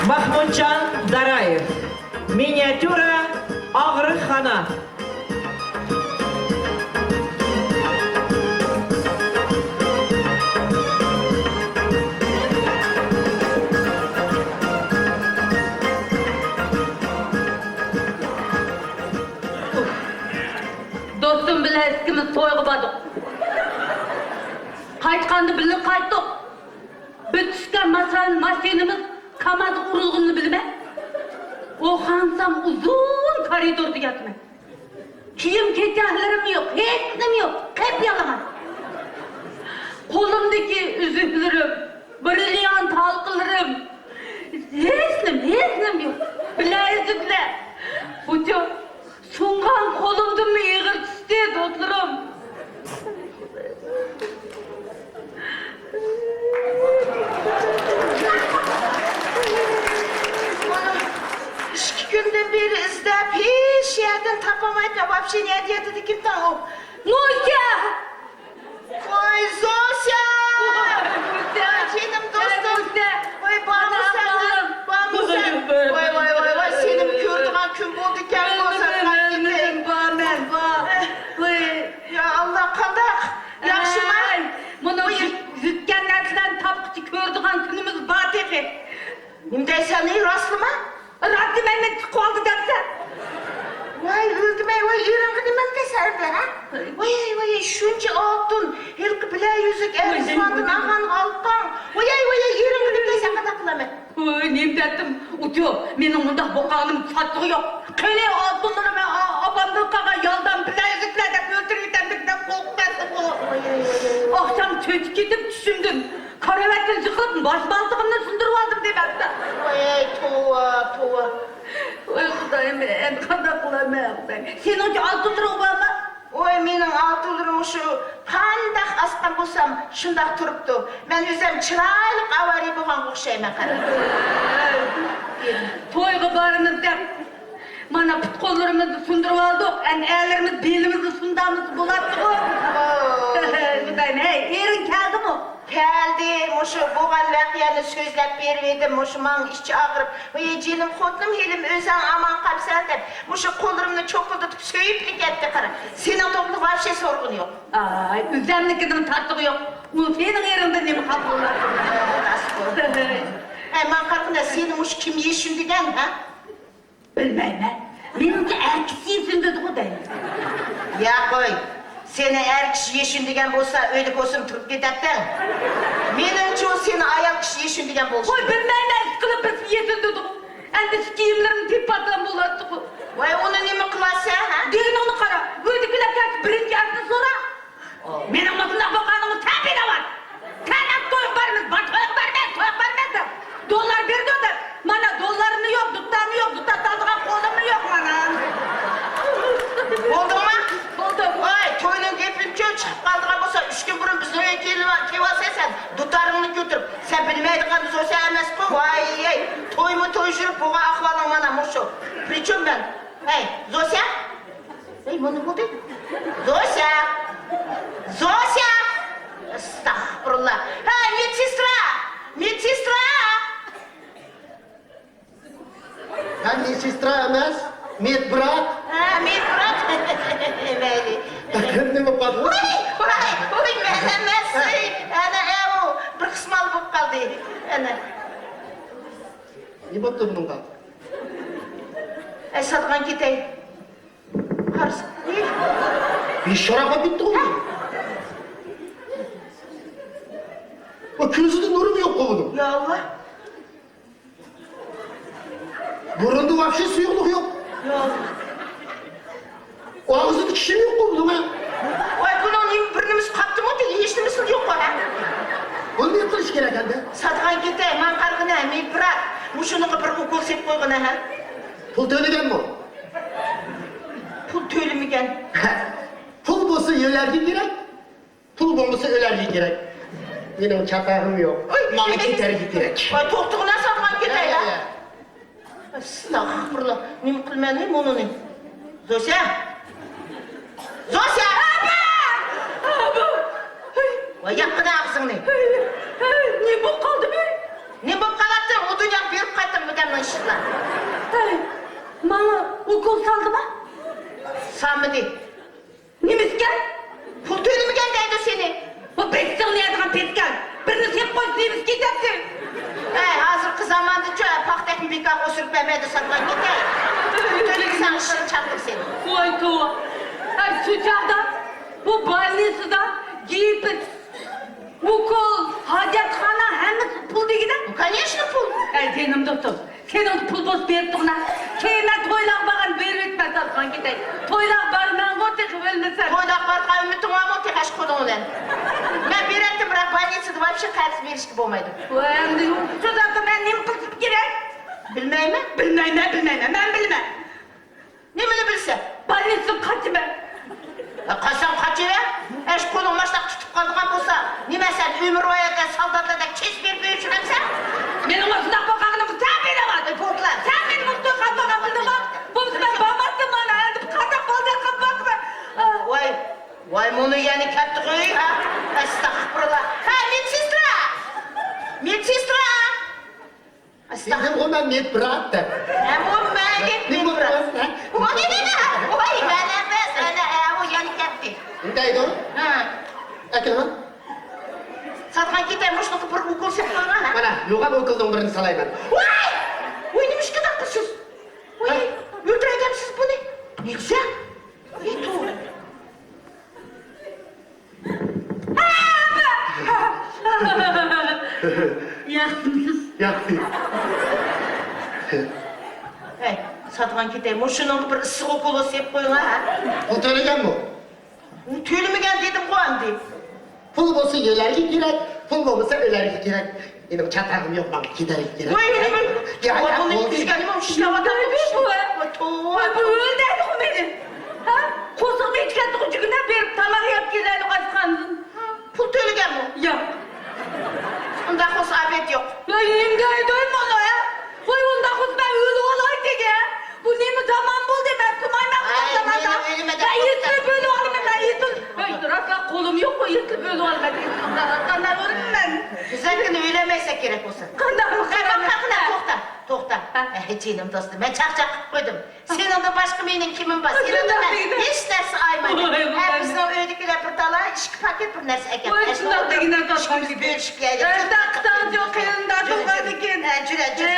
Mahmudcan Darayev. Minyatüra Ağrıxana. Dostum bile eskimiz toyğubadık. Qaytqandı bilin qaytdık. Bütüşken maşinimiz kamadı urulğunu bilme. O hansam uzun koridorda yatma. Kiyim ketahlarım yok, hiçbir yok. Hep yalaman. Kolumdaki üzüklerim, brilyant halkalarım. Hiçbir yok. Bilezikler. Bucu, sungan kolumda mı yığır çizdi dostlarım. İki günden beri izlep hiç yerden tapamayıp ya vapşe ne diyeti dikim tamam. Nusya! Oy Zosya! Canım dostum. Oy Banu sen. Banu sen. Oy senin kördüğün gün buldu gel Ya Allah kandak. Yakşıma. Bunu zütkenlerden tapkıcı kördüğün günümüz bateki. Nimdeysen ne rastlı mı? Raddi Mehmet koldu dersen. Vay öldüm vay yürüngü nimel deser be ha? Vay şunca altın, hilki bile yüzük erzmandan ağan halkan. Vay yürüngü nimel deser kadar kılamet. Neyim derdim, utuyor. Benim onda boğanım sattığı yok. Kene altınlarımı abandırkağa yaldan bileziklerden öldürüydenlikten korkmasın. Akşam çocuk gidip düşündüm. Karavetten çıkıp baş baltığımdan sındırıp aldım demekten. Vay tuva. Oy Kudayım ben kadar kılamayım ben. Sen önce altınları obama. Oy menin altılırım şu kandak askan bulsam şundak turuptu. Ben özüm çıraylık avari boğan okşayman kara. Toyga barınızda mana put kollarımızı sundurup aldık. Ellerimiz belimizi sundağımızı bulattık o. Kudayım erin geldi mi? Geldi, muşu boğan vakyanı sözlep bermedim, muşu man işçi ağırıp. Oy canım xotnum helim özün aman kapsan dep. Muşu kollarımını çokuldutup söyüp getti kara. Senin toplu vapşe sorgun yok. Ay, üzerine kızım tatlığı yok. Senin yerinde ne mi kaplılar? Nasıl bu? Man karkında senin muş kim yeşim degen ha? Bilmeyim ben. Benimki erkisi yüzünde de o değil. Ya koy. Seni er kişi yeşim degen bolsa öyle bolsun turup giderden. Menimçe o seni ayal kişi yeşim degen bolsun. Oy bilmeyim ben sıkılıp biz yüzünde de o. Endisi giyimlerim tip patlan bulattık o. Vay onu ne mi kılası ha? Deyin onu kara. Ödekiler kaç birinci yaşını sonra. Benim altında bakanımın tepine var. Kanak toyuk varımız var. Toyuk vermez de. Dolar verdi o da. Bana dolarını yok, tutamı yok. Tutataldığına kolumu yok bana. Oldu mu? Oldu. Vay toyunun hepin çöl çıkıp kaldığa bolsa 3 gün burun bizim öyle kevası sen dutarını götürüp sen bilmeydik adı sosyal emez koy. Vay toy mu toy jürüp buğa akvalın bana muşu. Pričum ben? Hey Zosya? Hey bunu bu değil. Zosya! Zosya! Estağfurullah. Hey medsestra! Ben медсестра емес, медбрат. Medbrat. Böyle. Ne mi bak? Oy ben emez. Ana evo bir kısmalı bulup kaldı. Ana. Ne baktı bunun kaldı? Satkan gideyim. Karısı. Bir şarafa bitti oğlum. O gözünde nuru mu yok bunun? Ya Allah. Burunda vahşi suyukluk yok. Ya Allah. O ağzında kişi mi yok bunun ha? Vay bunun birimiz kaptı mı değil, hiç nemesi yok bana. Onu ne yaptırış gereken de? Satkan gideyim, man kargına, medbrat. Muşunun bir ukol sep koyguna ha. Pul töylegen mi o? Pul töylemigen. Pul bolsa yelergi gerek, pul bolmasa ölergi gerek. Benim çapağım yok. Bana gider giderek. Vay toktuğuna satkan gideyim ha. Estağfurullah. Nim kılmanayım onu ne? Zosya! Zosya! Abi! Vay yakına ağzını. Ne bu kaldı be? Ne bu kalattın? O dünya verip kayttın mı ukol saldı mı? Samedi. Nemisken? Pul tölemegen deydi seni. O beksin neydiğin petken. Birini sen koy nemis gidersin. Hazır kızamandı çoğu paktek bir kahve sürüp Mehmet'e satmak gider. Tölemek sana şırın çarptık seni. Vay tuğ. Sıcaktan, bu balnesinden giyip ukol, hacathana hem pul değil gider. Конечно pul. Senin dostum, senin pul boz berdiğine, keyine toylar bağın vermekme satkan gider. Toylar bağından o tek ölmesen. Toydak var kavmetin ama tek aşk kodun ulan. Ben bir ettim bırak balnesiydi вообще kalsız bir ilişki olmaydı. Hem de yok, şu zaten ben neyim kısıp girek? Bilmey mi? Bilmem, ben bilmem. Ne mi bilse? Balnesim kaçı ben. Kaçsam kaç eve? Eş kolun başta tutup kaldığın olsa, nime sen ömür boyu saldatta da kes bir büyücün sen? Benim aslında bakağınım sen beni var. Portlar. Sen benim aslında kalbaka bildin bak. Bu ben bağmattım bana. Kadak balda kapak be. Vay bunu yani kaptığı ha? Estağfurullah. Ha medсестра. Dedim o ben met bırak da. Hem o medet Ne bu mi bırak? lan? O ne dedi? Vay ben o yani kaptı. Neydi o? Ha. Akıl mı? Satkan gidermiş ne kadar ukul sepkan ha? Bana yoğun okuldan birini salayım ben. Vay! Vay neymiş kadar kızsız? Vay! Öldüreceksin bu ne? Ne güzel. İyi doğru. Yaktınız. Yaktı. Hey, satkan gidermiş şunun bir ısık okulu sep koyun ha? Pul töyleyeceğim mi? Tüylümügen dedim koyam deyip. Pul olsa ölerlik gerek, pul olmasa ölerlik gerek. Benim çatağım yok bana giderek gerek. Vay ne mi? Ya Bunu oldu. küçükenim ama şişle vatan Bu öldürdü o beni. Ha? Kusum içken küçüğünden verip tamam yap gidelim kaçkandın. Pul tüylügen mi? Ya. Onda hosabet yok. Ya yenge dön bana ya. Koy onda kus ben öyle olay dedi. Bu ne mi tamam buldu ben kumayla Ay, kumayla. benim elime de Ben kurtar. yetle böyle olayım ben yetle. Hey dur asla kolum yok mu yetle böyle olayım ben. Kandan ölüm ben. Güzel günü ülemezsek gerek olsa. Kandan mı Tohta. Canım dostum, ben çak koydum. Senin de başka benim kimin var? Senin de ben hiç dersi aymayın. Hepsine öğretkiler bir dala, işki paket bir nersi eken. Bu işin altı yine tatlan gibi. Bir şikayet. Erdak tansiyon kıyında tutmadı ki. Cüre.